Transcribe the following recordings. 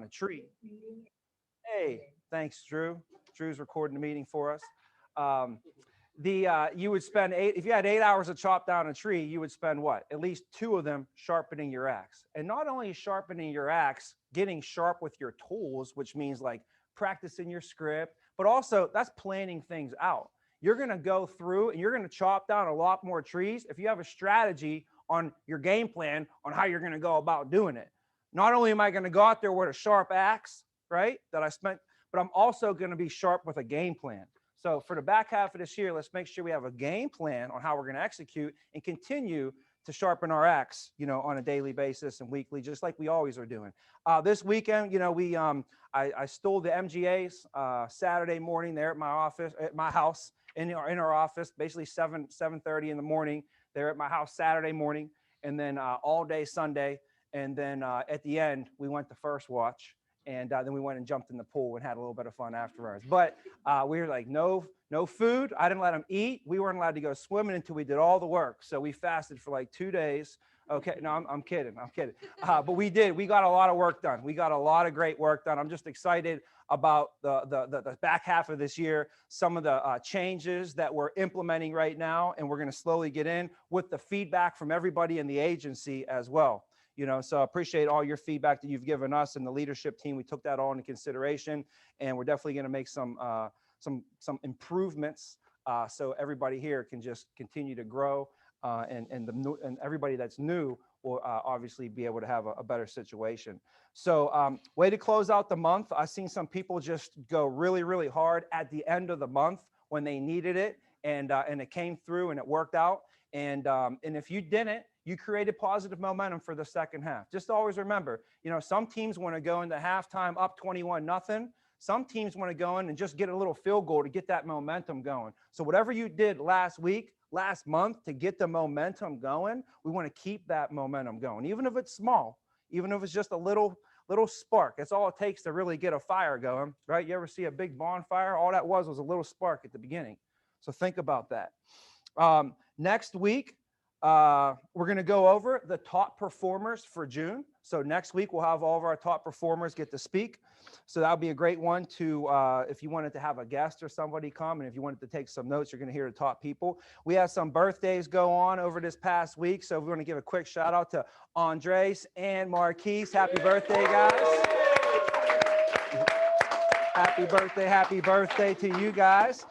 a tree. Hey, thanks, Drew. Drew's recording the meeting for us. Um, you would spend if you had 8 hours to chop down a tree, you would spend what? At least two of them sharpening your axe. And not only sharpening your axe, getting sharp with your tools, which means like practicing your script, but also that's planning things out. You're going to go through and you're going to chop down a lot more trees if you have a strategy on your game plan on how you're going to go about doing it. Not only am I going to go out there with a sharp axe, right, that I spent, but I'm also going to be sharp with a game plan. So for the back half of this year, let's make sure we have a game plan on how we're going to execute and continue to sharpen our axe, on a daily basis and weekly, just like we always are doing. This weekend, I stole the MGAs Saturday morning there at my house, in our office, basically 7:30 in the morning. They're at my house Saturday morning, and then all day Sunday, and then at the end we went to first watch. And then we went and jumped in the pool and had a little bit of fun afterwards. But we were like, no food. I didn't let them eat. We weren't allowed to go swimming until we did all the work. So we fasted for like 2 days. Okay, no, I'm kidding. But we did. We got a lot of work done. We got a lot of great work done. I'm just excited about the back half of this year, some of the changes that we're implementing right now, and we're going to slowly get in with the feedback from everybody in the agency as well. So I appreciate all your feedback that you've given us and the leadership team. We took that all into consideration, and we're definitely going to make some improvements so everybody here can just continue to grow, and everybody that's new will obviously be able to have a better situation. So way to close out the month. I've seen some people just go really, really hard at the end of the month when they needed it, and it came through and it worked out. And if you didn't, you created positive momentum for the second half. Just always remember, some teams want to go into halftime up 21-0. Some teams want to go in and just get a little field goal to get that momentum going. So whatever you did last week, last month to get the momentum going, we want to keep that momentum going, even if it's small, even if it's just a little spark. That's all it takes to really get a fire going, right? You ever see a big bonfire? All that was a little spark at the beginning. So think about that. Next week, we're going to go over the top performers for June. So next week, we'll have all of our top performers get to speak. So that'll be a great one to, if you wanted to have a guest or somebody come, and if you wanted to take some notes, you're going to hear the top people. We have some birthdays go on over this past week. So we're going to give a quick shout out to Andres and Marquise. Happy birthday, guys. Happy birthday to you guys.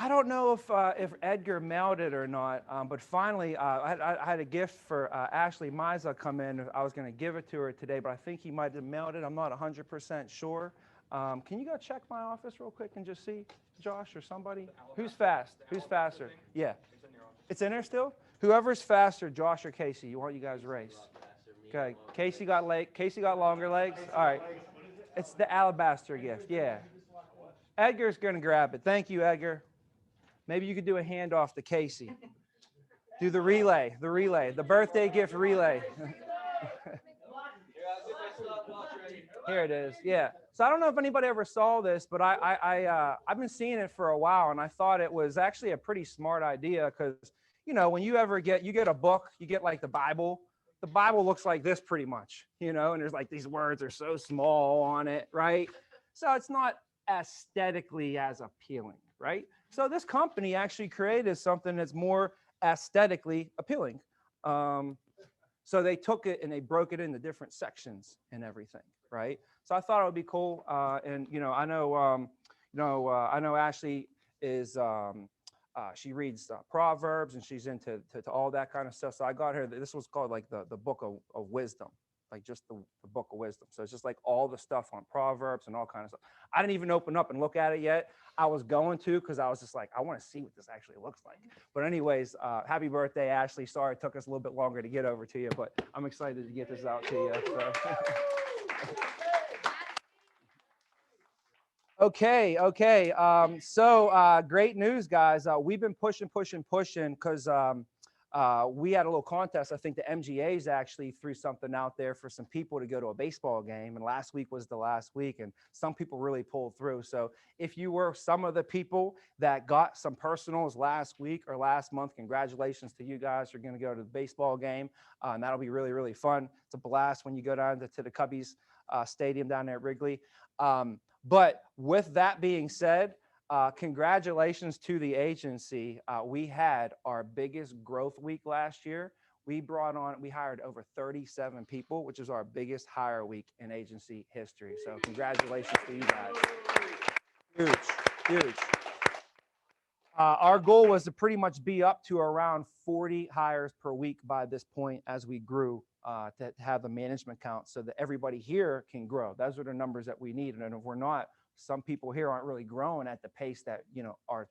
I don't know if Edgar mailed it or not, but finally, I had a gift for Ashley Miza come in. I was going to give it to her today, but I think he might have mailed it. I'm not 100% sure. Can you go check my office real quick and just see, Josh or somebody? Who's fast? Who's faster? Yeah. It's in there still? Whoever's faster, Josh or Casey, you guys race. Okay. Casey got longer legs. All right. It's the alabaster gift. Yeah. Edgar's going to grab it. Thank you, Edgar. Maybe you could do a handoff to Casey. Do the relay, the birthday gift relay. Here it is. Yeah. So I don't know if anybody ever saw this, but I've been seeing it for a while, and I thought it was actually a pretty smart idea because, when you get a book, you get like the Bible. The Bible looks like this pretty much, and there's like these words are so small on it, right? So it's not aesthetically as appealing, right? So this company actually created something that's more aesthetically appealing. So they took it and they broke it into different sections and everything, right? So I thought it would be cool. And I know Ashley is she reads Proverbs and she's into all that kind of stuff. So I got her. This was called like the book of wisdom. Like just the book of wisdom. So it's just like all the stuff on Proverbs and all kinds of stuff. I didn't even open up and look at it yet. I was going to because I was just like, I want to see what this actually looks like. But anyways, happy birthday, Ashley. Sorry it took us a little bit longer to get over to you, but I'm excited to get this out to you. So. Okay. So great news, guys. We've been pushing because we had a little contest. I think the MGAs actually threw something out there for some people to go to a baseball game. And last week was the last week, and some people really pulled through. So if you were some of the people that got some personals last week or last month, congratulations to you guys. You're going to go to the baseball game. And that'll be really, really fun. It's a blast when you go down to the Cubbies stadium down there at Wrigley. But with that being said, congratulations to the agency. We had our biggest growth week last year. We hired over 37 people, which is our biggest hire week in agency history. So congratulations to you guys. Huge, huge. Our goal was to pretty much be up to around 40 hires per week by this point as we grew to have a management count so that everybody here can grow. Those are the numbers that we need. And if we're not, some people here aren't really growing at the pace that, are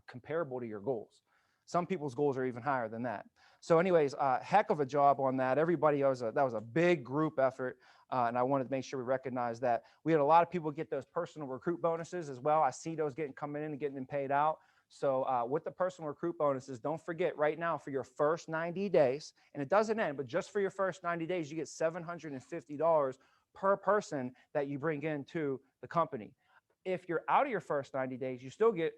comparable to your goals. Some people's goals are even higher than that. So anyways, heck of a job on that. Everybody, that was a big group effort. And I wanted to make sure we recognize that. We had a lot of people get those personal recruit bonuses as well. I see those coming in and getting them paid out. So with the personal recruit bonuses, don't forget right now for your first 90 days, and it doesn't end, but just for your first 90 days, you get $750 per person that you bring into the company. If you're out of your first 90 days, you still get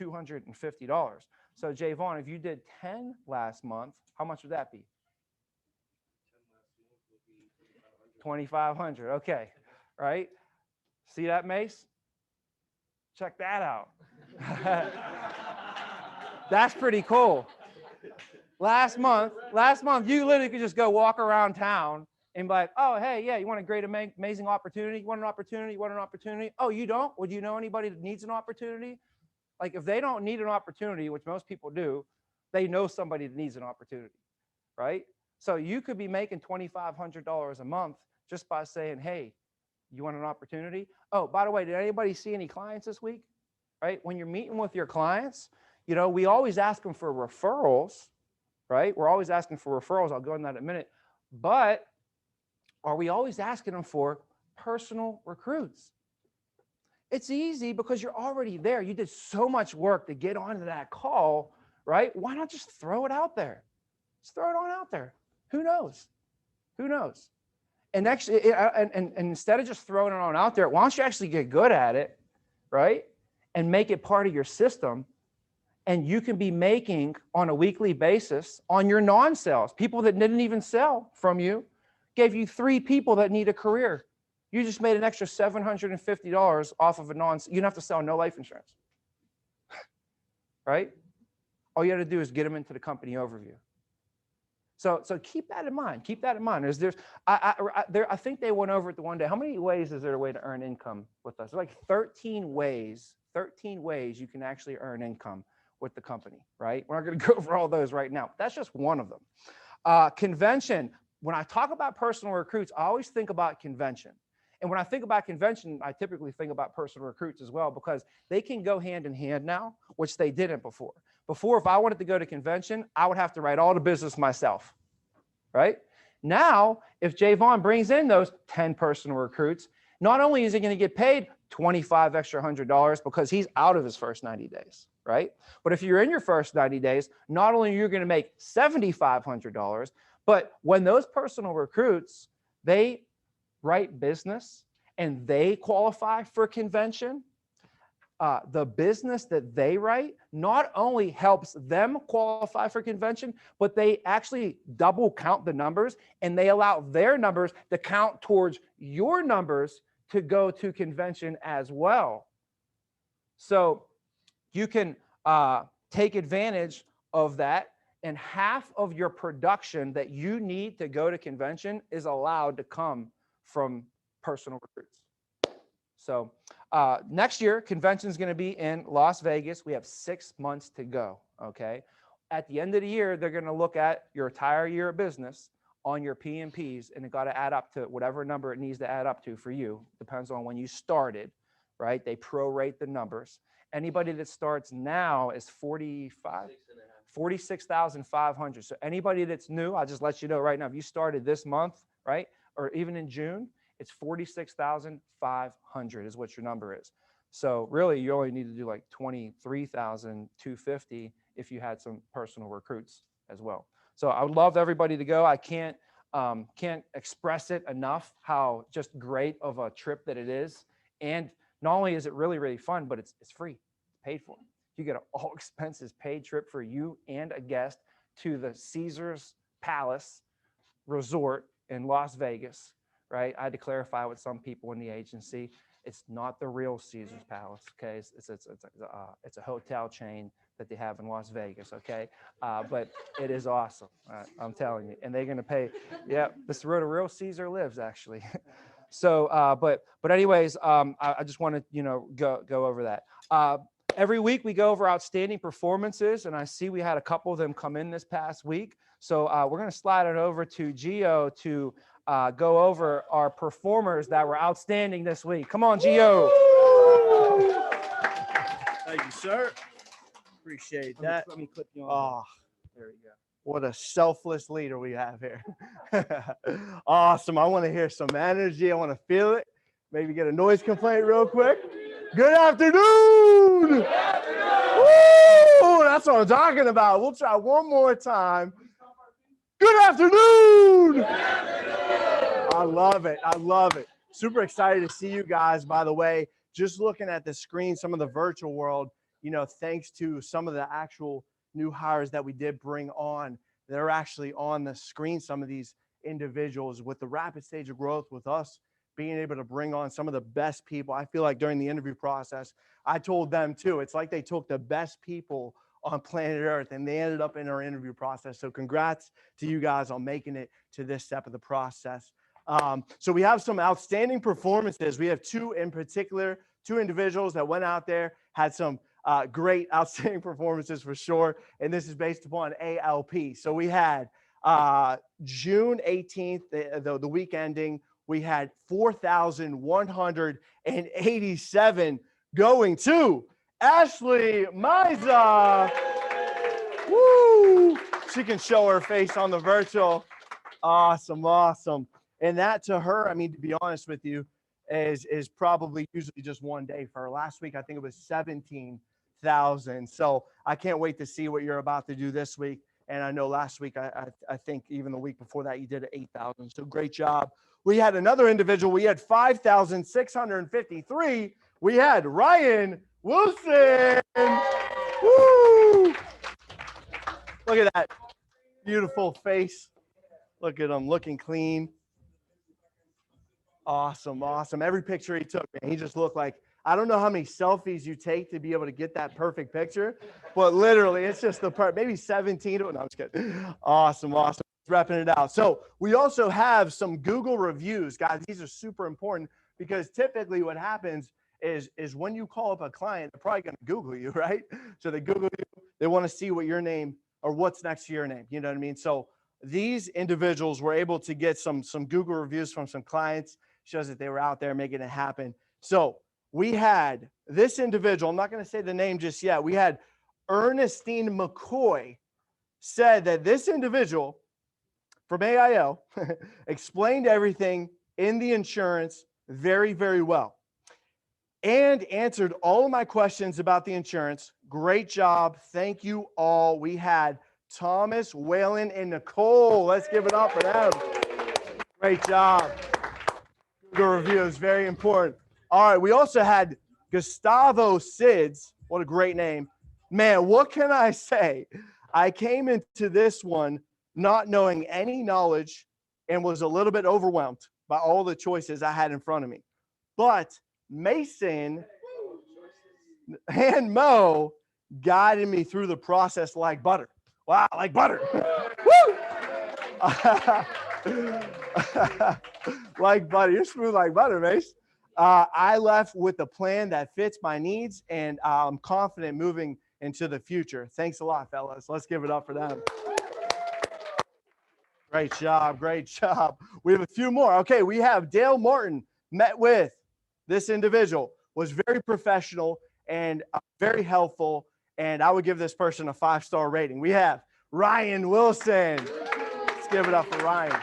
$250. So Javon, if you did 10 last month, how much would that be? 2,500. Okay. Right. See that, Mace? Check that out. That's pretty cool. Last month, you literally could just go walk around town and be like, oh, hey, yeah, you want a great, amazing opportunity? You want an opportunity? You want an opportunity? Oh, you don't? Would you know anybody that needs an opportunity? Like if they don't need an opportunity, which most people do, they know somebody that needs an opportunity, right? So you could be making $2,500 a month just by saying, hey, you want an opportunity? Oh, by the way, did anybody see any clients this week? Right? When you're meeting with your clients, we always ask them for referrals, right? We're always asking for referrals. I'll go into that in a minute. But are we always asking them for personal recruits? It's easy because you're already there. You did so much work to get onto that call, right? Why not just throw it out there? Just throw it on out there. Who knows? Who knows? And actually, and instead of just throwing it on out there, why don't you actually get good at it, right? And make it part of your system. And you can be making on a weekly basis on your non-sales, people that didn't even sell from you, gave you 3 people that need a career. You just made an extra $750 off of a you don't have to sell no life insurance, right? All you have to do is get them into the company overview. So keep that in mind. Keep that in mind. I think they went over it the one day. How many ways is there a way to earn income with us? There's like 13 ways you can actually earn income with the company, right? We're not going to go over all those right now. That's just one of them. Convention. When I talk about personal recruits, I always think about convention. And when I think about convention, I typically think about personal recruits as well, because they can go hand in hand now, which they didn't before. Before, if I wanted to go to convention, I would have to write all the business myself, right? Now, if Javon brings in those 10 personal recruits, not only is he going to get paid $25 extra $100 because he's out of his first 90 days, right? But if you're in your first 90 days, not only are you going to make $7,500, but when those personal recruits, they write business and they qualify for convention, the business that they write not only helps them qualify for convention, but they actually double count the numbers and they allow their numbers to count towards your numbers to go to convention as well. So you can take advantage of that, and half of your production that you need to go to convention is allowed to come from personal recruits. So next year, convention is going to be in Las Vegas. We have 6 months to go, okay? At the end of the year, they're going to look at your entire year of business on your P&Ps, and it got to add up to whatever number it needs to add up to for you. Depends on when you started, right? They prorate the numbers. Anybody that starts now is 46,500. So anybody that's new, I'll just let you know right now, if you started this month, right, or even in June, it's 46,500 is what your number is. So really, you only need to do like 23,250 if you had some personal recruits as well. So I would love everybody to go. I can't express it enough how just great of a trip that it is. And not only is it really, really fun, but it's free, it's paid for. You get an all expenses paid trip for you and a guest to the Caesars Palace Resort in Las Vegas, right? I had to clarify with some people in the agency. It's not the real Caesars Palace, okay? It's a hotel chain that they have in Las Vegas, okay? But it is awesome, I'm telling you. And they're gonna pay, yeah, this is where the real Caesar lives, actually. So, but anyways, I just want to, go over that. Every week we go over outstanding performances, and I see we had a couple of them come in this past week. So we're going to slide it over to Gio to go over our performers that were outstanding this week. Come on, Gio. Thank you, sir. Appreciate that. Let me clip you on. Oh, there you go. what a selfless leader we have here. Awesome. I want to hear some energy. I want to feel it. Maybe get a noise complaint real quick. Good afternoon. Good afternoon. Woo! That's what I'm talking about. We'll try one more time. Good afternoon. Good afternoon. I love it. I love it. Super excited to see you guys, by the way. Just looking at the screen, some of the virtual world, thanks to some of the actual new hires that we did bring on. They're actually on the screen, some of these individuals with the rapid stage of growth with us being able to bring on some of the best people. I feel like during the interview process, I told them too, it's like they took the best people on planet Earth and they ended up in our interview process. So congrats to you guys on making it to this step of the process. So we have some outstanding performances. We have two in particular, two individuals that went out there, had some great outstanding performances for sure. And this is based upon ALP. So we had June 18th, the week ending, we had 4,187 going to Ashley Miza. Woo! She can show her face on the virtual. Awesome, awesome. And that to her, I mean, to be honest with you, is probably usually just one day for her. Last week, I think it was 17,000. So I can't wait to see what you're about to do this week. And I know last week, I think even the week before that, you did 8,000. So great job. We had another individual. We had 5,653. We had Ryan Wilson. Woo! Look at that beautiful face. Look at him looking clean. Awesome, awesome. Every picture he took, man, he just looked like, I don't know how many selfies you take to be able to get that perfect picture, but literally it's just the part, maybe 17. No, I'm just kidding. Awesome, awesome. Repping it out. So we also have some Google reviews, guys. These are super important because typically what happens is when you call up a client, they're probably going to Google you, right? So they Google you, they want to see what your name or what's next to your name. You know what I mean? So these individuals were able to get some Google reviews from some clients, shows that they were out there making it happen. So we had this individual, I'm not going to say the name just yet. We had Ernestine McCoy said that this individual from AIL explained everything in the insurance very, very well and answered all of my questions about the insurance. Great job. Thank you all. We had Thomas, Waylon, and Nicole. Let's give it up for them. Great job. Google review is very important. All right, we also had Gustavo Sids. What a great name. Man, what can I say? I came into this one not knowing any knowledge and was a little bit overwhelmed by all the choices I had in front of me. But Mason and Mo guided me through the process like butter. Wow, like butter. Woo! Like butter. You're smooth like butter, Mace. I left with a plan that fits my needs, and I'm confident moving into the future. Thanks a lot, fellas. Let's give it up for them. Great job. Great job. We have a few more. Okay, we have Dale Martin met with this individual, was very professional and very helpful, and I would give this person a 5-star rating. We have Ryan Wilson. Let's give it up for Ryan.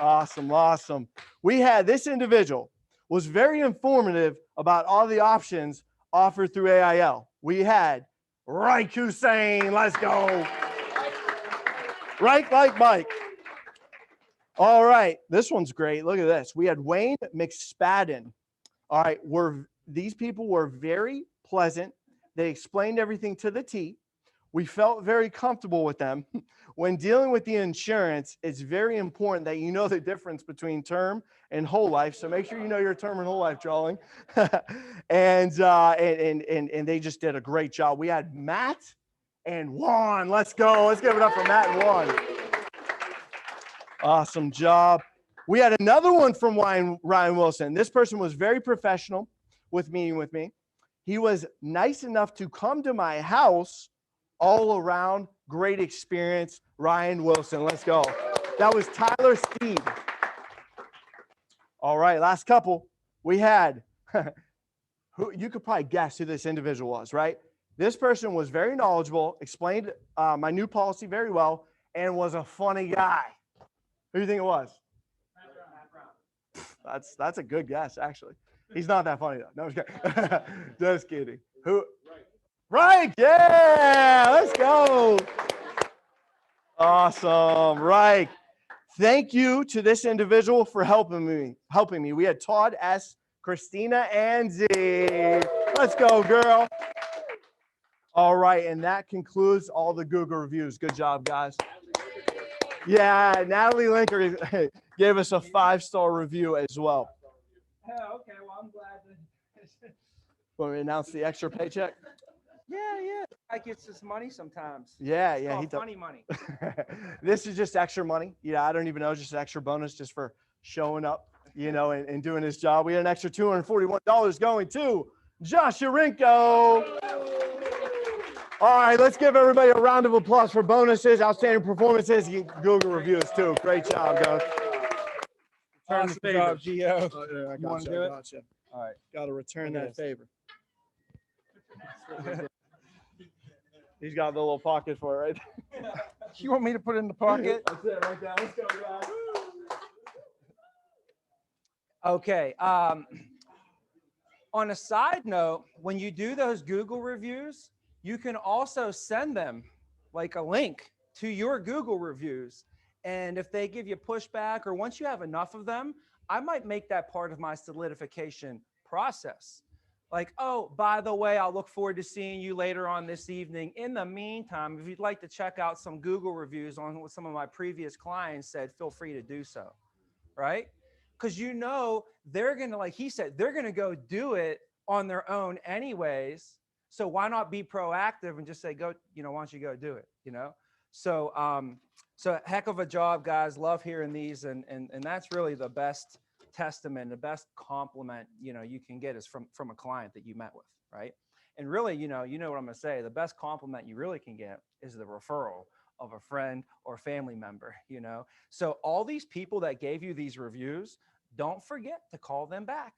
Awesome, awesome. We had this individual was very informative about all the options offered through AIL. We had Right, Hussein. Let's go. Right like Mike. All right. This one's great. Look at this. We had Wayne McSpadden. All right. These people were very pleasant. They explained everything to the T. We felt very comfortable with them. When dealing with the insurance, it's very important that you know the difference between term and whole life. So make sure you know your term and whole life drawing. and they just did a great job. We had Matt and Juan. Let's go. Let's give it up for Matt and Juan. Awesome job. We had another one from Ryan Wilson. This person was very professional with meeting with me. He was nice enough to come to my house. All around, great experience. Ryan Wilson, let's go. That was Tyler Steed. All right, last couple. We had, who you could probably guess who this individual was, right? This person was very knowledgeable, explained my new policy very well, and was a funny guy. Who do you think it was? That's a good guess, actually. He's not that funny, though. No, I'm just kidding. Just kidding. Who? Right, yeah, let's go. Awesome, right. Thank you to this individual for helping me. We had Todd S., Christina, and Z. Let's go, girl. All right, and that concludes all the Google reviews. Good job, guys. Yeah, Natalie Linker gave us a 5-star review as well. Oh, okay, well, I'm glad that. Want me to announce the extra paycheck? Yeah. I get this money sometimes. Yeah, It's he funny money. This is just extra money. Yeah, I don't even know, just an extra bonus just for showing up, and doing his job. We had an extra $241 going to Josh Urinko. All right, let's give everybody a round of applause for bonuses, outstanding performances, Google reviews too. Great job, guys. Awesome job, Gio. You wanna do it? Gotcha. All right. Got to return Look at that favor. He's got the little pocket for it, right? You want me to put it in the pocket? That's it right there. Let's go, guys. Okay. On a side note, when you do those Google reviews, you can also send them like a link to your Google reviews. And if they give you pushback, or once you have enough of them, I might make that part of my solidification process. Like, oh, by the way, I'll look forward to seeing you later on this evening. In the meantime, if you'd like to check out some Google reviews on what some of my previous clients said, feel free to do so, right? Because they're going to, like he said, they're going to go do it on their own anyways. So why not be proactive and just say, go, why don't you go do it, So heck of a job, guys. Love hearing these. And that's really the best testament, the best compliment, you can get is from a client that you met with, right? And really, you know what I'm going to say, the best compliment you really can get is the referral of a friend or family member, So all these people that gave you these reviews, don't forget to call them back.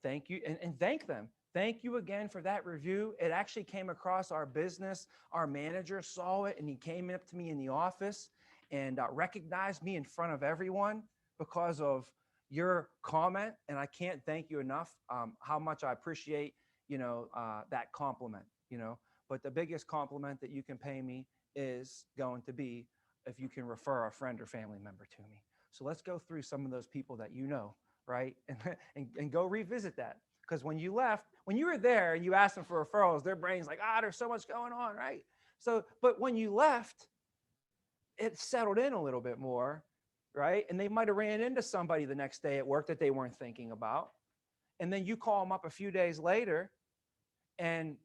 Thank you and thank them. Thank you again for that review. It actually came across our business. Our manager saw it and he came up to me in the office and recognized me in front of everyone because of your comment. And I can't thank you enough how much I appreciate, that compliment, But the biggest compliment that you can pay me is going to be if you can refer a friend or family member to me. So let's go through some of those people that right? And go revisit that. Because when you were there and you asked them for referrals, their brain's like, there's so much going on, right? So, but when you left, it settled in a little bit more, right? And they might have ran into somebody the next day at work that they weren't thinking about. And then you call them up a few days later, and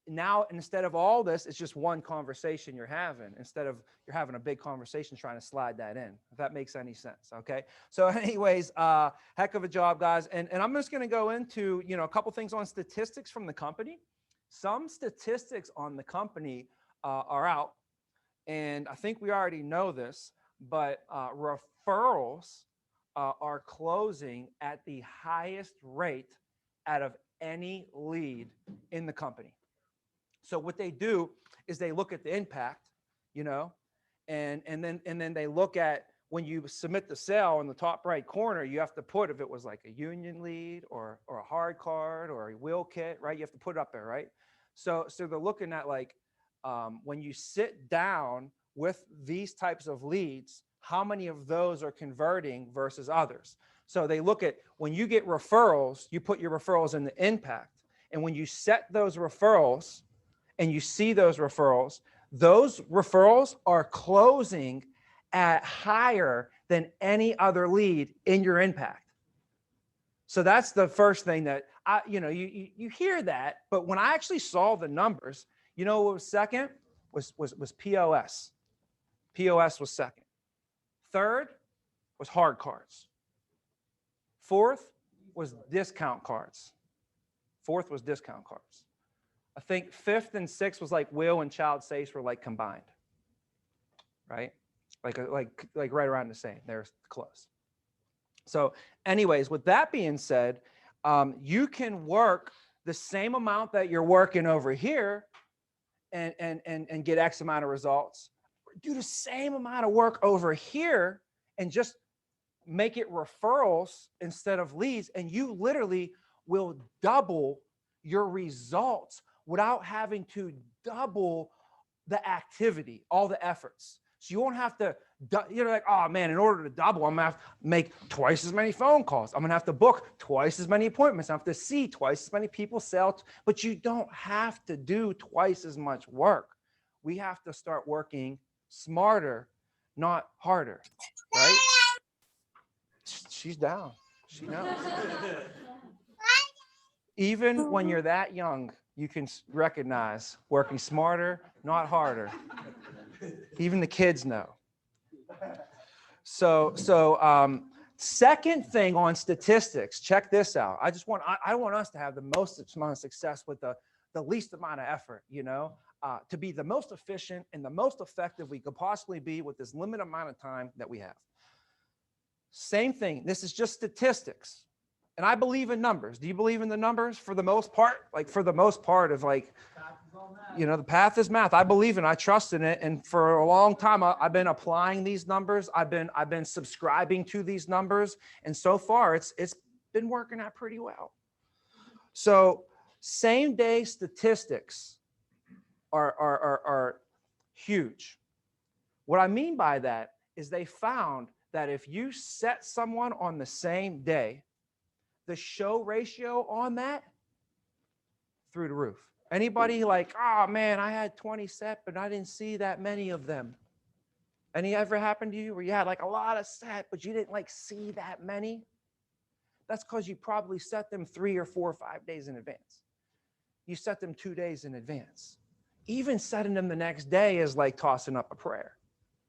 now instead of all this, it's just one conversation you're having instead of you're having a big conversation trying to slide that in, if that makes any sense. Okay. So anyways, heck of a job, guys. And I'm just going to go into, a couple things on statistics from the company. Some statistics on the company are out. And I think we already know this, but referrals are closing at the highest rate out of any lead in the company. So what they do is they look at the impact, and then they look at when you submit the sale in the top right corner, you have to put if it was like a union lead or a hard card or a wheel kit, right? You have to put it up there, right? So they're looking at like when you sit down with these types of leads, how many of those are converting versus others. So they look at when you get referrals, you put your referrals in the impact. And when you set those referrals and you see those referrals are closing at higher than any other lead in your impact. So that's the first thing that you hear that, but when I actually saw the numbers, you know what was second was POS. POS was second. Third was hard cards. Fourth was discount cards. Fourth was discount cards. I think fifth and sixth was like will and child safes were like combined, right? Like right around the same. They're close. So anyways, with that being said, you can work the same amount that you're working over here and get X amount of results. Do the same amount of work over here and just make it referrals instead of leads. And you literally will double your results without having to double the activity, all the efforts. So you won't have to, like, oh man, in order to double, I'm gonna have to make twice as many phone calls. I'm gonna have to book twice as many appointments. I have to see twice as many people sell, but you don't have to do twice as much work. We have to start working smarter, not harder, right? She's down. She knows. Even when you're that young, you can recognize working smarter, not harder. Even the kids know. So second thing on statistics, check this out. I want us to have the most amount of success with the least amount of effort, to be the most efficient and the most effective we could possibly be with this limited amount of time that we have. Same thing. This is just statistics. And I believe in numbers. Do you believe in the numbers for the most part? Like for the most part of like, the path is math. I believe in it. I trust in it. And for a long time, I've been applying these numbers. I've been subscribing to these numbers. And so far, it's been working out pretty well. So same day statistics are huge. What I mean by that is they found that if you set someone on the same day, the show ratio on that through the roof. Anybody like, oh man, I had 20 set, but I didn't see that many of them. Any ever happened to you where you had like a lot of set, but you didn't like see that many? That's because you probably set them 3 or 4 or 5 days in advance. You set them 2 days in advance. Even setting them the next day is like tossing up a prayer,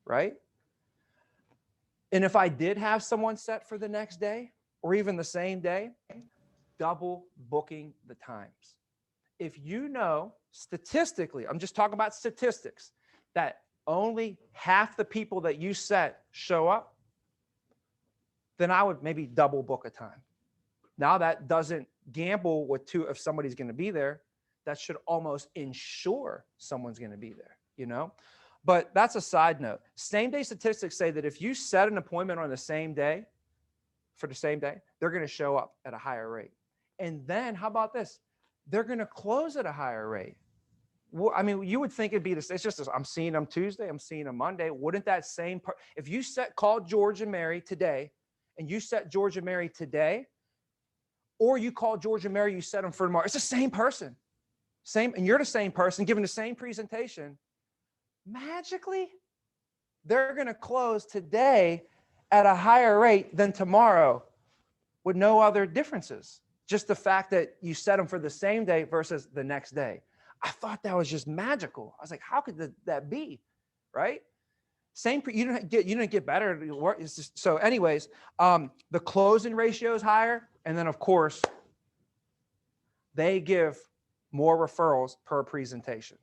right? And if I did have someone set for the next day or even the same day, double booking the times. If you know statistically, I'm just talking about statistics, that only half the people that you set show up, then I would maybe double book a time. Now that doesn't gamble with if somebody's going to be there. That should almost ensure someone's going to be there, But that's a side note. Same day statistics say that if you set an appointment on the same day, for the same day, they're going to show up at a higher rate. And then how about this? They're going to close at a higher rate. Well, I mean, you would think it'd be this. It's just I'm seeing them Tuesday. I'm seeing them Monday. Wouldn't that same if you called George and Mary today, and you set George and Mary today, or you call George and Mary, you set them for tomorrow. It's the same person, and you're the same person giving the same presentation. Magically, they're going to close today at a higher rate than tomorrow, with no other differences. Just the fact that you set them for the same day versus the next day. I thought that was just magical. I was like, how could that be, right? You didn't get better. It's just, so anyways, the closing ratio is higher. And then of course, they give more referrals per presentation.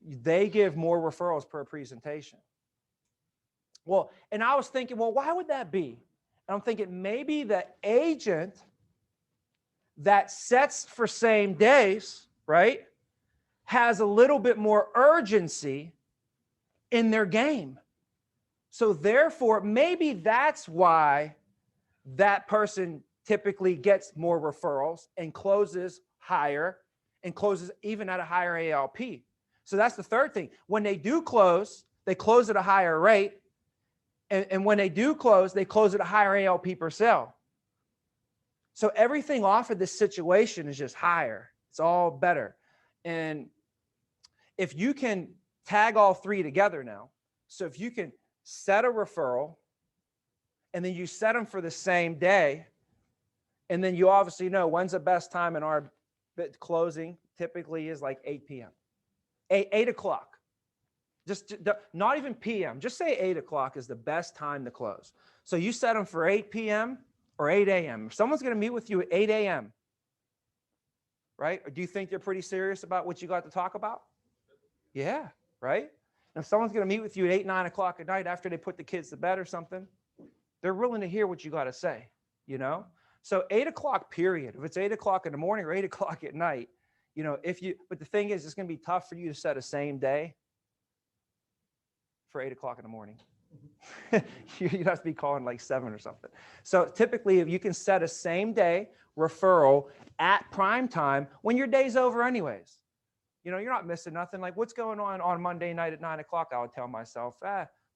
They give more referrals per presentation. Well, and I was thinking, well, why would that be? And I'm thinking maybe the agent that sets for same days, right, has a little bit more urgency in their game. So therefore, maybe that's why that person typically gets more referrals and closes higher and closes even at a higher ALP. So that's the third thing. When they do close, they close at a higher rate. And when they do close, they close at a higher ALP per sale. So everything off of this situation is just higher. It's all better. And if you can tag all three together now, so if you can set a referral and then you set them for the same day, and then you obviously know when's the best time in our closing typically is like 8 p.m. 8 o'clock. Just not even p.m. Just say 8 o'clock is the best time to close. So you set them for 8 p.m. or 8 a.m. If someone's going to meet with you at 8 a.m., right? Or do you think they're pretty serious about what you got to talk about? Yeah, right? And if someone's going to meet with you at 8, 9 o'clock at night after they put the kids to bed or something, they're willing to hear what you got to say, you know? So 8 o'clock period, if it's 8 o'clock in the morning or 8 o'clock at night, you know, but the thing is, it's going to be tough for you to set a same day for 8 o'clock in the morning. You'd have to be calling like 7 or something. So typically, if you can set a same day referral at prime time when your day's over anyways, you know, you're not missing nothing. Like what's going on Monday night at 9 o'clock, I would tell myself,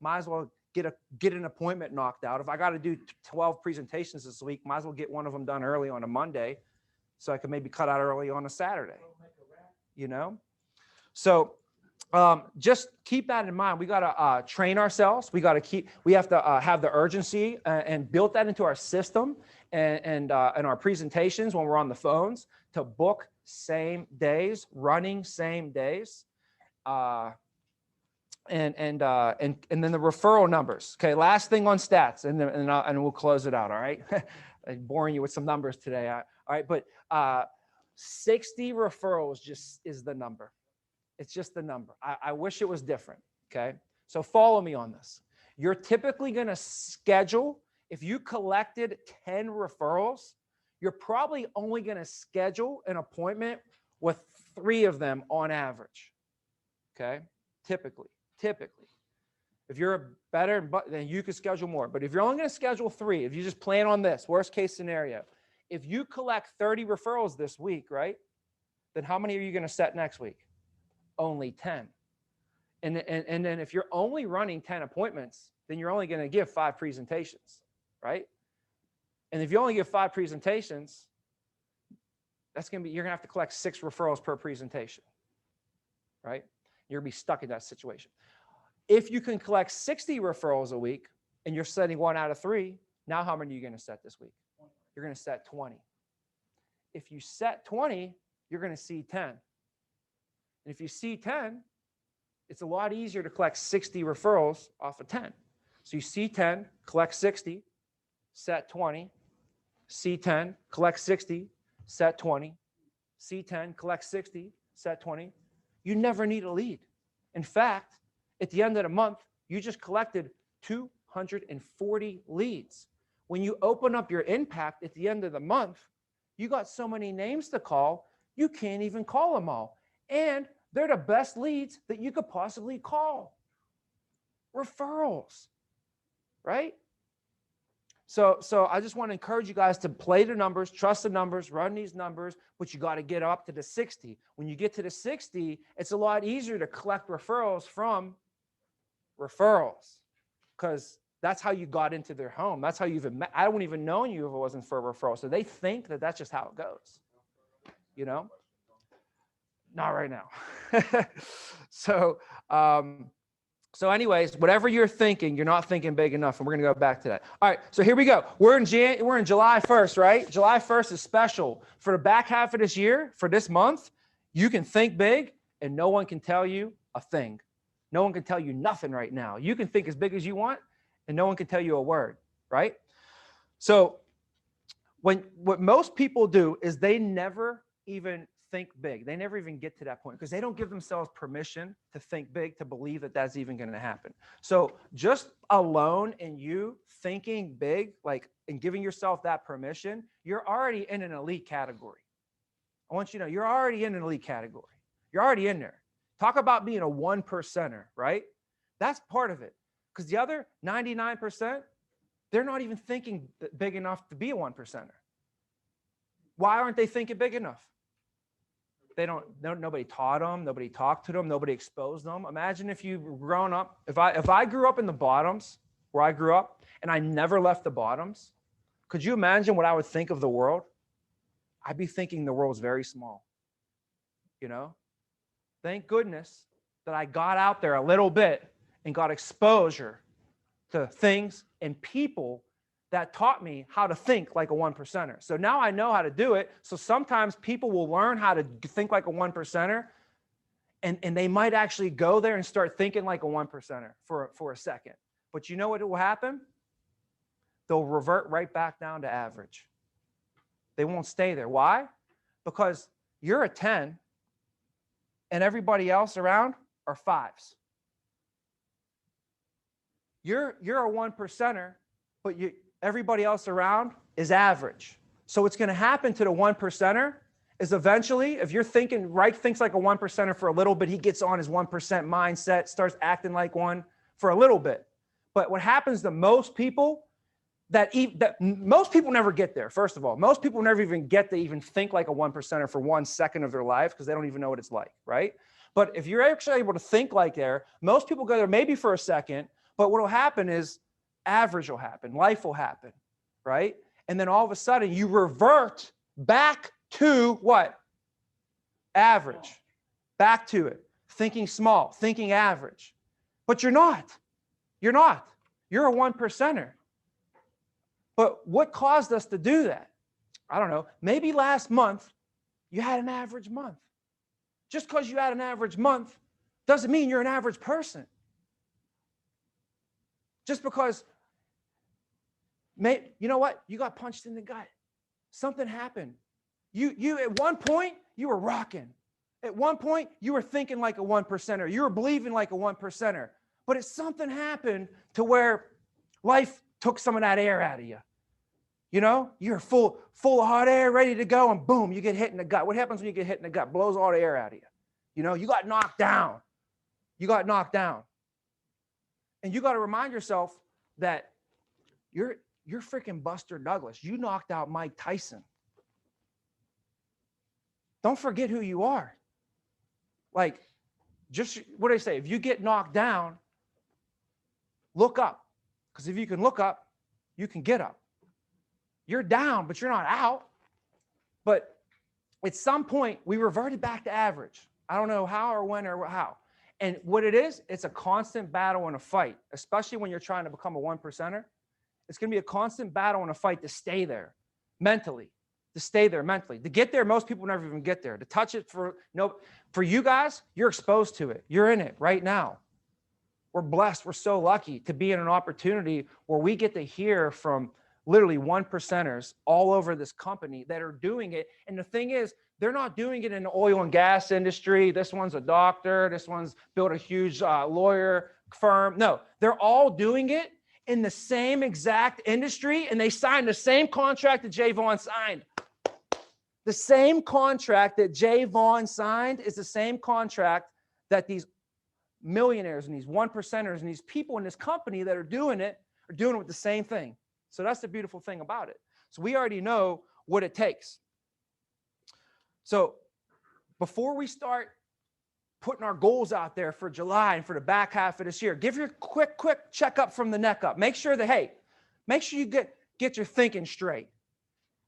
might as well get an appointment knocked out. If I got to do 12 presentations this week, might as well get one of them done early on a Monday so I can maybe cut out early on a Saturday, you know? So just keep that in mind. We got to train ourselves. We have to have the urgency and build that into our system and our presentations when we're on the phones to book same days, running same days. And then the referral numbers. Okay, last thing on stats, and we'll close it out. All right, I'm boring you with some numbers today. All right, but 60 referrals just is the number. It's just the number. I wish it was different. Okay, so follow me on this. You're typically going to schedule. If you collected 10 referrals, you're probably only going to schedule an appointment with 3 of them on average. Okay, typically. If you're better, then you can schedule more. But if you're only going to schedule 3, if you just plan on this, worst case scenario, if you collect 30 referrals this week, right, then how many are you going to set next week? Only 10. And then if you're only running 10 appointments, then you're only going to give 5 presentations, right? And if you only give 5 presentations, you're going to have to collect 6 referrals per presentation, right? You're going to be stuck in that situation. If you can collect 60 referrals a week and you're setting 1 out of 3, now how many are you going to set this week? You're going to set 20. If you set 20, you're going to see 10. And if you see 10, it's a lot easier to collect 60 referrals off of 10. So you see 10, collect 60, set 20, see 10, collect 60, set 20, see 10, collect 60, set 20. You never need a lead. In fact, at the end of the month, you just collected 240 leads. When you open up your impact at the end of the month, you got so many names to call, you can't even call them all. And they're the best leads that you could possibly call. Referrals, right? So I just want to encourage you guys to play the numbers, trust the numbers, run these numbers, but you got to get up to the 60. When you get to the 60, it's a lot easier to collect referrals from referrals because that's how you got into their home. That's how you even met. I wouldn't even know you if it wasn't for a referral. So they think that that's just how it goes, you know? Not right now. So anyways, whatever you're thinking, you're not thinking big enough, and we're going to go back to that. All right, so here we go. We're in July 1st, right? July 1st is special. For the back half of this year, for this month, you can think big, and no one can tell you a thing. No one can tell you nothing right now. You can think as big as you want, and no one can tell you a word, right? So what most people do is they never even think big. They never even get to that point because they don't give themselves permission to think big, to believe that that's even going to happen. So just alone in you thinking big, and giving yourself that permission, you're already in an elite category. I want you to know you're already in an elite category. You're already in there. Talk about being a 1%er, right? That's part of it. Because the other 99%, they're not even thinking big enough to be a 1%er. Why aren't they thinking big enough? Nobody taught them, nobody talked to them, nobody exposed them. Imagine if you were grown up, if I grew up in the bottoms where I grew up and I never left the bottoms, could you imagine what I would think of the world? I'd be thinking the world's very small. You know? Thank goodness that I got out there a little bit and got exposure to things and people that taught me how to think like a 1%er. So now I know how to do it. So sometimes people will learn how to think like a 1%er, and they might actually go there and start thinking like a 1%er for a second. But you know what will happen? They'll revert right back down to average. They won't stay there. Why? Because you're a 10 and everybody else around are 5s. You're a 1%er, but everybody else around is average. So what's going to happen to the 1%er is eventually, if you're thinking, Reich thinks like a 1%er for a little bit, he gets on his 1% mindset, starts acting like one for a little bit. But what happens to most people, that most people never get there, first of all. Most people never even get to even think like a 1%er for 1 second of their life because they don't even know what it's like, right? But if you're actually able to think like there, most people go there maybe for a second, but what will happen is average will happen, life will happen, right? And then all of a sudden you revert back to what? Average. Back to it. Thinking small, thinking average. But you're not. You're not. You're a 1%er. But what caused us to do that? I don't know. Maybe last month you had an average month. Just because you had an average month doesn't mean you're an average person. Just because, you know what? You got punched in the gut. Something happened. You at one point, you were rocking. At one point, you were thinking like a 1%er. You were believing like a 1%er. But if something happened to where life took some of that air out of you. You know, you're full of hot air, ready to go, and boom, you get hit in the gut. What happens when you get hit in the gut? Blows all the air out of you. You know, you got knocked down. You got knocked down. And you got to remind yourself that you're freaking Buster Douglas. You knocked out Mike Tyson. Don't forget who you are. Like, just what do I say? If you get knocked down, look up. Because if you can look up, you can get up. You're down, but you're not out. But at some point, we reverted back to average. I don't know how or when or how. And what it is, it's a constant battle and a fight, especially when you're trying to become a 1%er. It's going to be a constant battle and a fight to stay there mentally, to stay there mentally. To get there, most people never even get there. To touch it for you guys, you're exposed to it. You're in it right now. We're blessed. We're so lucky to be in an opportunity where we get to hear from literally 1%ers all over this company that are doing it. And the thing is, they're not doing it in the oil and gas industry. This one's a doctor. This one's built a huge lawyer firm. No, they're all doing it in the same exact industry, and they signed the same contract that Jay Vaughn signed. The same contract that Jay Vaughn signed is the same contract that these millionaires and these 1%ers and these people in this company that are doing it with the same thing. So that's the beautiful thing about it. So we already know what it takes. So before we start putting our goals out there for July and for the back half of this year, give your quick checkup from the neck up. Make sure that, hey, make sure you get your thinking straight.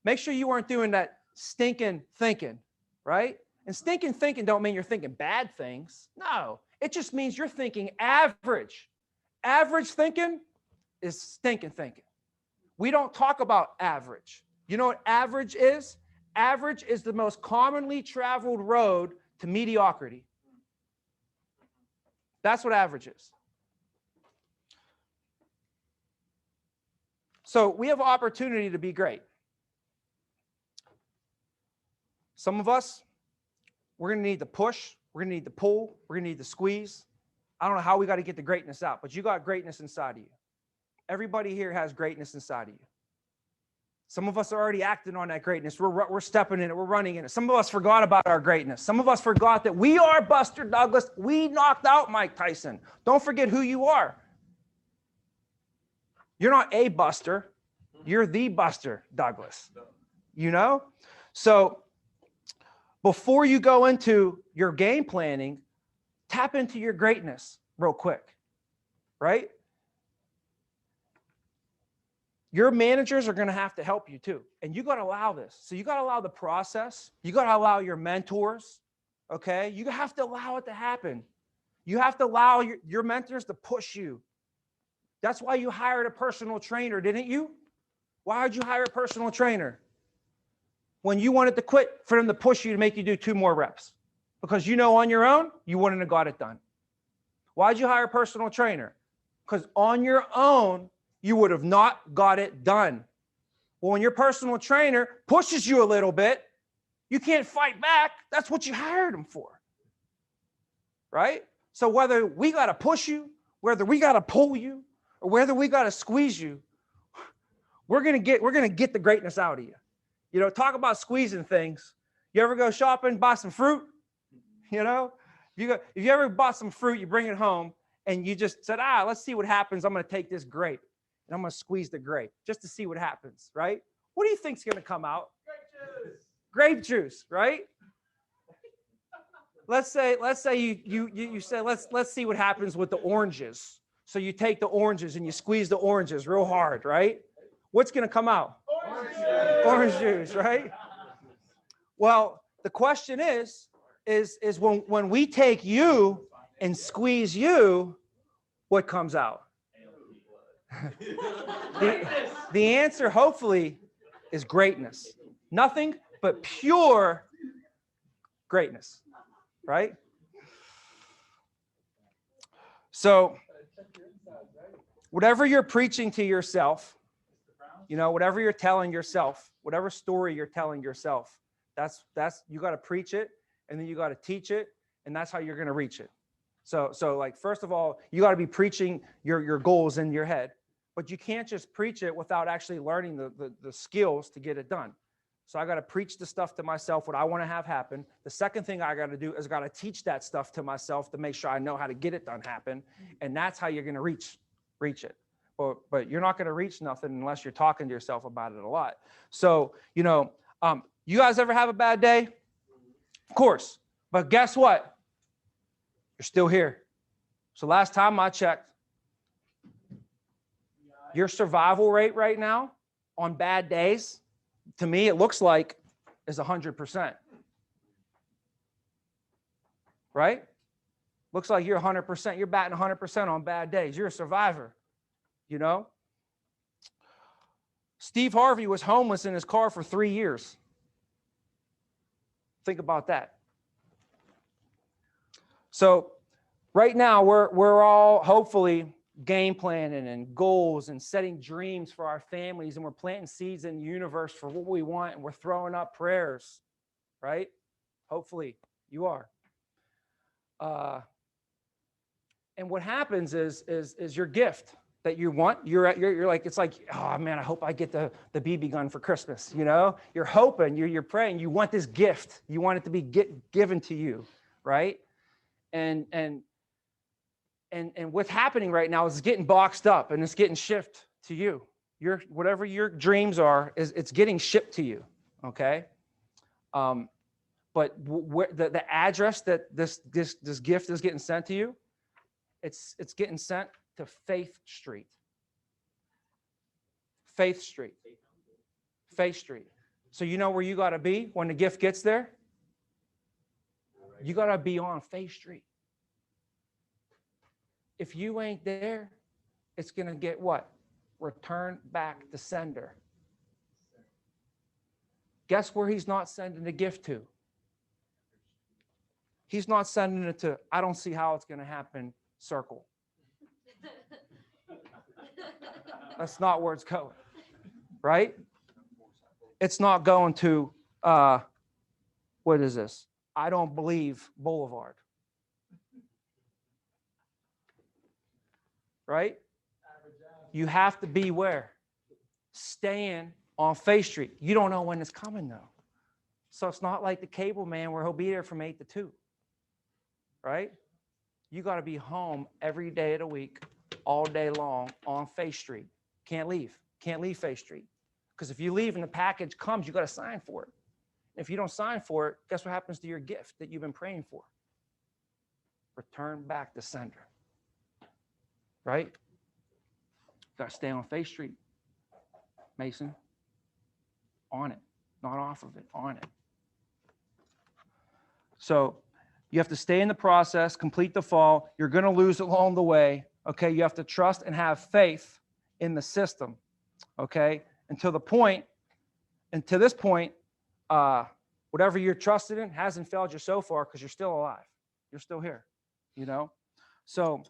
Make sure you weren't doing that stinking thinking, right? And stinking thinking don't mean you're thinking bad things. No, it just means you're thinking average. Average thinking is stinking thinking. We don't talk about average. You know what average is? Average is the most commonly traveled road to mediocrity. That's what average is. So we have opportunity to be great. Some of us, we're going to need to push. We're going to need to pull. We're going to need to squeeze. I don't know how we got to get the greatness out, but you got greatness inside of you. Everybody here has greatness inside of you. Some of us are already acting on that greatness. We're stepping in it. We're running in it. Some of us forgot about our greatness. Some of us forgot that we are Buster Douglas. We knocked out Mike Tyson. Don't forget who you are. You're not a Buster. You're the Buster Douglas. You know? So before you go into your game planning, tap into your greatness real quick, right? Your managers are going to have to help you too. And you got to allow this. So you got to allow the process. You got to allow your mentors. Okay. You have to allow it to happen. You have to allow your mentors to push you. That's why you hired a personal trainer, didn't you? Why did you hire a personal trainer? When you wanted to quit, for them to push you to make you do 2 more reps. Because you know on your own, you wouldn't have got it done. Why did you hire a personal trainer? Because on your own, you would have not got it done. Well, when your personal trainer pushes you a little bit, you can't fight back. That's what you hired him for. Right? So whether we got to push you, whether we got to pull you, or whether we got to squeeze you, we're going to get the greatness out of you. You know, talk about squeezing things. You ever go shopping, buy some fruit? You know, if you ever bought some fruit, you bring it home and you just said, let's see what happens. I'm going to take this grape and I'm going to squeeze the grape just to see what happens, right? What do you think's going to come out? Grape juice, right? Let's say you say, let's see what happens with the oranges. So you take the oranges and you squeeze the oranges real hard, right? What's going to come out? Orange juice, right? Well, the question is when we take you and squeeze you, what comes out? The answer, hopefully, is greatness. Nothing but pure greatness, right? So whatever you're preaching to yourself, you know, whatever you're telling yourself, whatever story you're telling yourself, that's you got to preach it, and then you got to teach it, and that's how you're going to reach it. So like, first of all, you got to be preaching your goals in your head, but you can't just preach it without actually learning the skills to get it done. So I got to preach the stuff to myself, what I want to have happen. The second thing I got to do is got to teach that stuff to myself to make sure I know how to get it done happen. And that's how you're going to reach it. But you're not going to reach nothing unless you're talking to yourself about it a lot. So, you know, you guys ever have a bad day? Of course. But guess what? You're still here. So last time I checked, your survival rate right now on bad days, to me, it looks like is 100%. Right? Looks like you're 100%. You're batting 100% on bad days. You're a survivor. You know? Steve Harvey was homeless in his car for 3 years. Think about that. So right now, we're all hopefully game planning and goals and setting dreams for our families, and we're planting seeds in the universe for what we want, and we're throwing up prayers, right? Hopefully you are. And what happens is your gift that you want, you're like, it's like, oh man, I hope I get the BB gun for Christmas. You know, you're hoping, you're praying, you want this gift, you want it to be given to you, right? And what's happening right now is it's getting boxed up and it's getting shipped to you. Whatever your dreams are, it's getting shipped to you. Okay. But the address that this gift is getting sent to you, it's getting sent to Faith Street. Faith Street. Faith Street. So you know where you got to be when the gift gets there? You got to be on Faith Street. If you ain't there, it's going to get what? Returned back to sender. Guess where he's not sending the gift to? He's not sending it to, I don't see how it's going to happen, circle. That's not where it's going, right? It's not going to, what is this? I don't believe Boulevard. Right? You have to be where? Staying on Faith Street. You don't know when it's coming though. So it's not like the cable man where he'll be there from 8 to 2. Right? You got to be home every day of the week, all day long on Faith Street. Can't leave. Can't leave Faith Street. Because if you leave and the package comes, you got to sign for it. If you don't sign for it, guess what happens to your gift that you've been praying for? Return back to sender. Right? Got to stay on Faith Street, Mason. On it, not off of it, on it. So you have to stay in the process, complete the fall. You're going to lose along the way. Okay. You have to trust and have faith in the system. Okay. And to this point, whatever you're trusted in hasn't failed you so far because you're still alive. You're still here, you know? So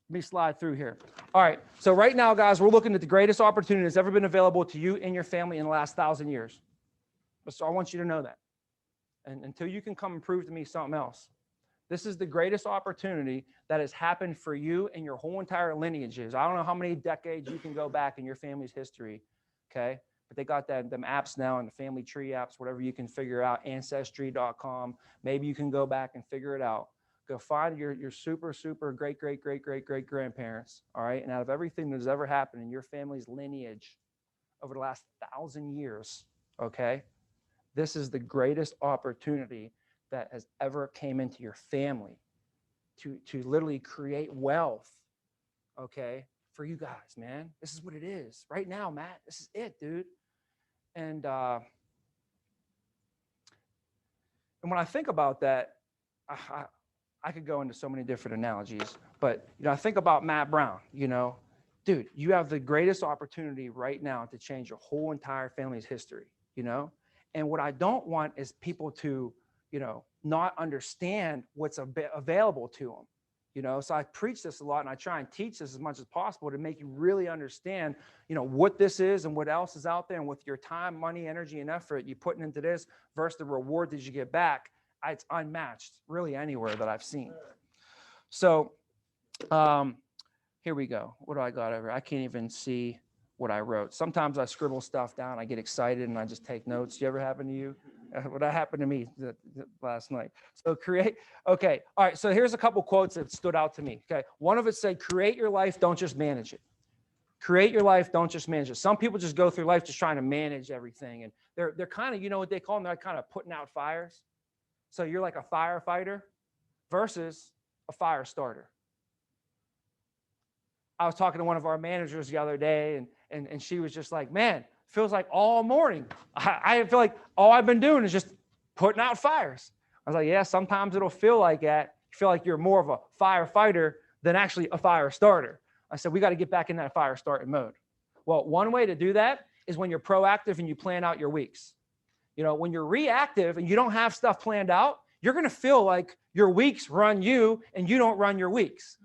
let me slide through here. All right. So right now, guys, we're looking at the greatest opportunity that's ever been available to you and your family in the last 1,000 years. So I want you to know that. And until you can come and prove to me something else, this is the greatest opportunity that has happened for you and your whole entire lineages. I don't know how many decades you can go back in your family's history, okay? But they got them apps now and the family tree apps, whatever you can figure out, ancestry.com. Maybe you can go back and figure it out. Go find your super great grandparents, all right? And out of everything that has ever happened in your family's lineage over the last 1,000 years, okay? This is the greatest opportunity that has ever came into your family to literally create wealth, okay, for you guys, man. This is what it is right now, Matt. This is it, dude. And when I think about that, I could go into so many different analogies, but I think about Matt Brown, dude, you have the greatest opportunity right now to change your whole entire family's history, And what I don't want is people to, not understand what's available to them, So I preach this a lot and I try and teach this as much as possible to make you really understand, what this is and what else is out there. And with your time, money, energy, and effort you putting into this versus the reward that you get back, it's unmatched really anywhere that I've seen. So here we go. What do I got over? I can't even see what I wrote. Sometimes I scribble stuff down. I get excited and I just take notes. You ever happen to you? What happened to me last night. So okay. All right. So here's a couple quotes that stood out to me. Okay. One of it said, create your life, don't just manage it. Create your life, don't just manage it. Some people just go through life just trying to manage everything. And they're kind of, what they call them? They're kind of putting out fires. So you're like a firefighter versus a fire starter. I was talking to one of our managers the other day and she was just like, man, feels like all morning. I feel like all I've been doing is just putting out fires. I was like, yeah, sometimes it'll feel like that. You feel like you're more of a firefighter than actually a fire starter. I said, we got to get back in that fire starting mode. Well, one way to do that is when you're proactive and you plan out your weeks. When you're reactive and you don't have stuff planned out, you're going to feel like your weeks run you and you don't run your weeks.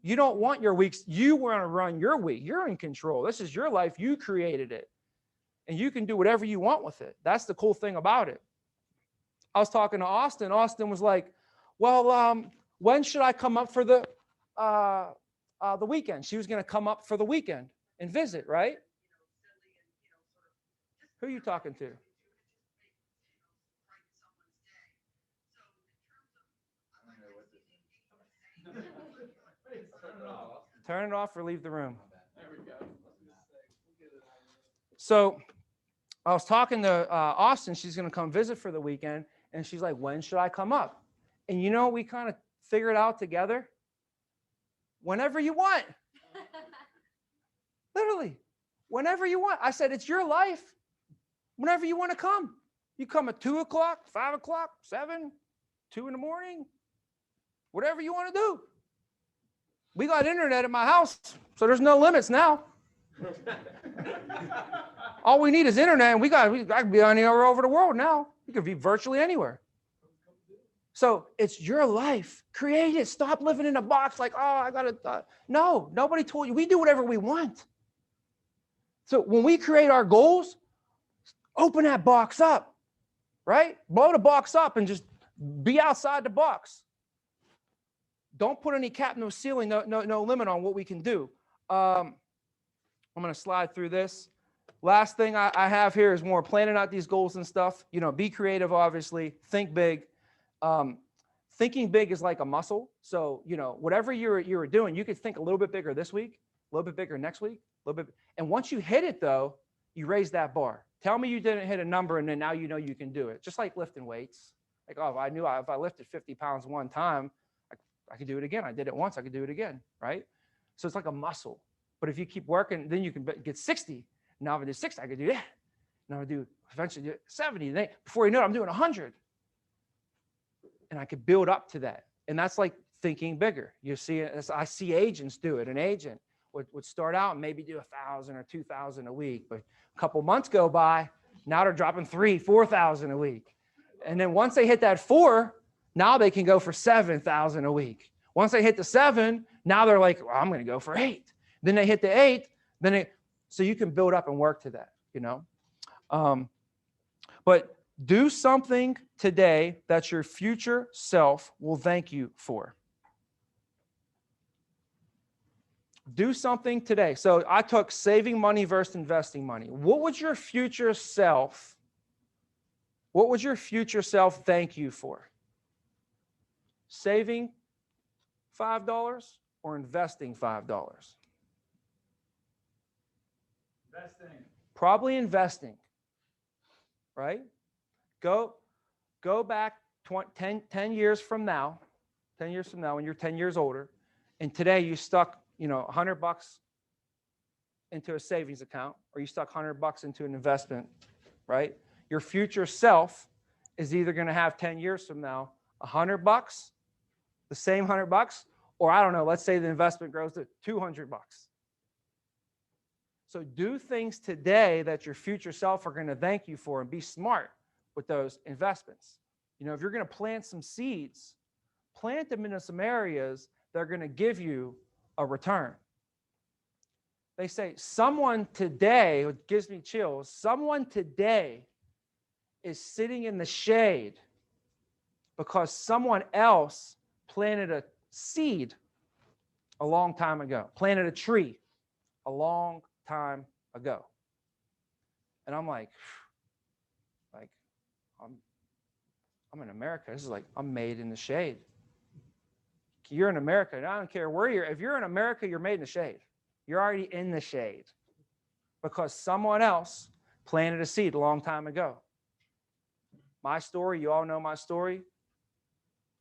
You don't want your weeks. You want to run your week. You're in control. This is your life. You created it. And you can do whatever you want with it. That's the cool thing about it. I was talking to Austin. Austin was like, well, when should I come up for the weekend? She was going to come up for the weekend and visit, right? Who are you talking to? Turn it off or leave the room. There we go. So I was talking to Austin. She's going to come visit for the weekend. And she's like, when should I come up? And we kind of figured out together. Whenever you want. Literally. Whenever you want. I said, it's your life. Whenever you want to come. You come at 2 o'clock, 5 o'clock, 7, 2 in the morning. Whatever you want to do. We got internet at my house, so there's no limits now. All we need is internet, and I can be anywhere over the world now. You can be virtually anywhere. So it's your life. Create it. Stop living in a box like, I got to. No, nobody told you. We do whatever we want. So when we create our goals, open that box up, right? Blow the box up and just be outside the box. Don't put any cap, no ceiling, no limit on what we can do. I'm going to slide through this. Last thing I have here is more planning out these goals and stuff. Be creative, obviously. Think big. Thinking big is like a muscle. So, whatever you're doing, you could think a little bit bigger this week, a little bit bigger next week, a little bit. And once you hit it, though, you raise that bar Tell me you didn't hit a number and then now you know you can do it. Just like lifting weights. Like, oh, if I lifted 50 pounds one time, I could do it again. I did it once, I could do it again, right? So it's like a muscle. But if you keep working, then you can get 60. Now if I do 60, I could do that. Now I do eventually do 70. Then before you know it, I'm doing 100. And I could build up to that. And that's like thinking bigger. You see it, I see agents do it. An agent would start out and maybe do 1,000 or 2,000 a week, but a couple months go by, now they're dropping 3,000, 4,000 a week. And then once they hit that 4, now they can go for 7,000 a week. Once they hit the 7, now they're like, well, I'm going to go for 8. Then they hit the 8, so you can build up and work to that, you know. But do something today that your future self will thank you for. Do something today. So I took saving money versus investing money. What would your future self thank you for? Saving $5 or investing $5? Investing. Probably investing, right? Go back 10 years from now, when you're 10 years older, and today you stuck, $100 into a savings account, or you stuck $100 into an investment, right? Your future self is either going to have 10 years from now $100, the same $100, or I don't know, let's say the investment grows to $200. So do things today that your future self are going to thank you for, and be smart with those investments. If you're going to plant some seeds, plant them into some areas that are going to give you a return. They say someone today, it gives me chills, someone today is sitting in the shade because someone else planted a seed a long time ago, planted a tree a long time ago. And I'm like I'm in America. This is like, I'm made in the shade. You're in America, and I don't care where if you're in America, you're made in the shade. You're already in the shade because someone else planted a seed a long time ago. My story, you all know my story.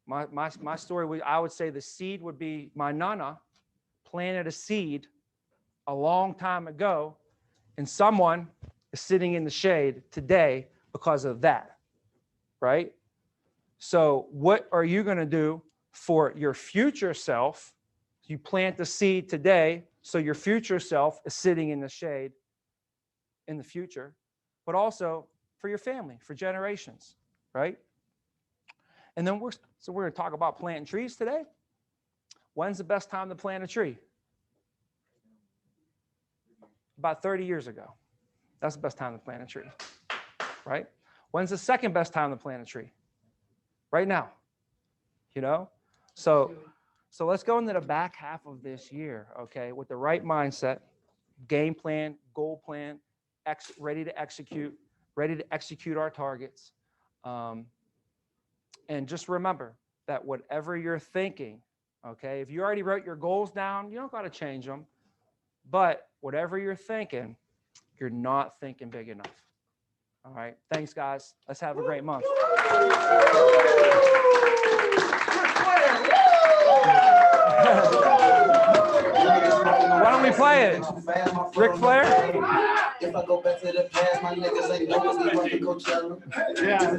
My story, I would say the seed would be my nana planted a seed a long time ago, and someone is sitting in the shade today because of that, right? So what are you going to do for your future self? You plant the seed today, so your future self is sitting in the shade in the future, but also for your family, for generations, right? And then we're going to talk about planting trees today. When's the best time to plant a tree? About 30 years ago. That's the best time to plant a tree, right? When's the second best time to plant a tree? Right now, So let's go into the back half of this year, okay, with the right mindset, game plan, goal plan, ready to execute our targets. And just remember that whatever you're thinking, okay, if you already wrote your goals down, you don't got to change them. But whatever you're thinking, you're not thinking big enough. All right. Thanks, guys. Let's have a great month. Why don't we play it? Ric Flair? If I go back to the past, my niggas ain't know we run the Coachella. Yeah.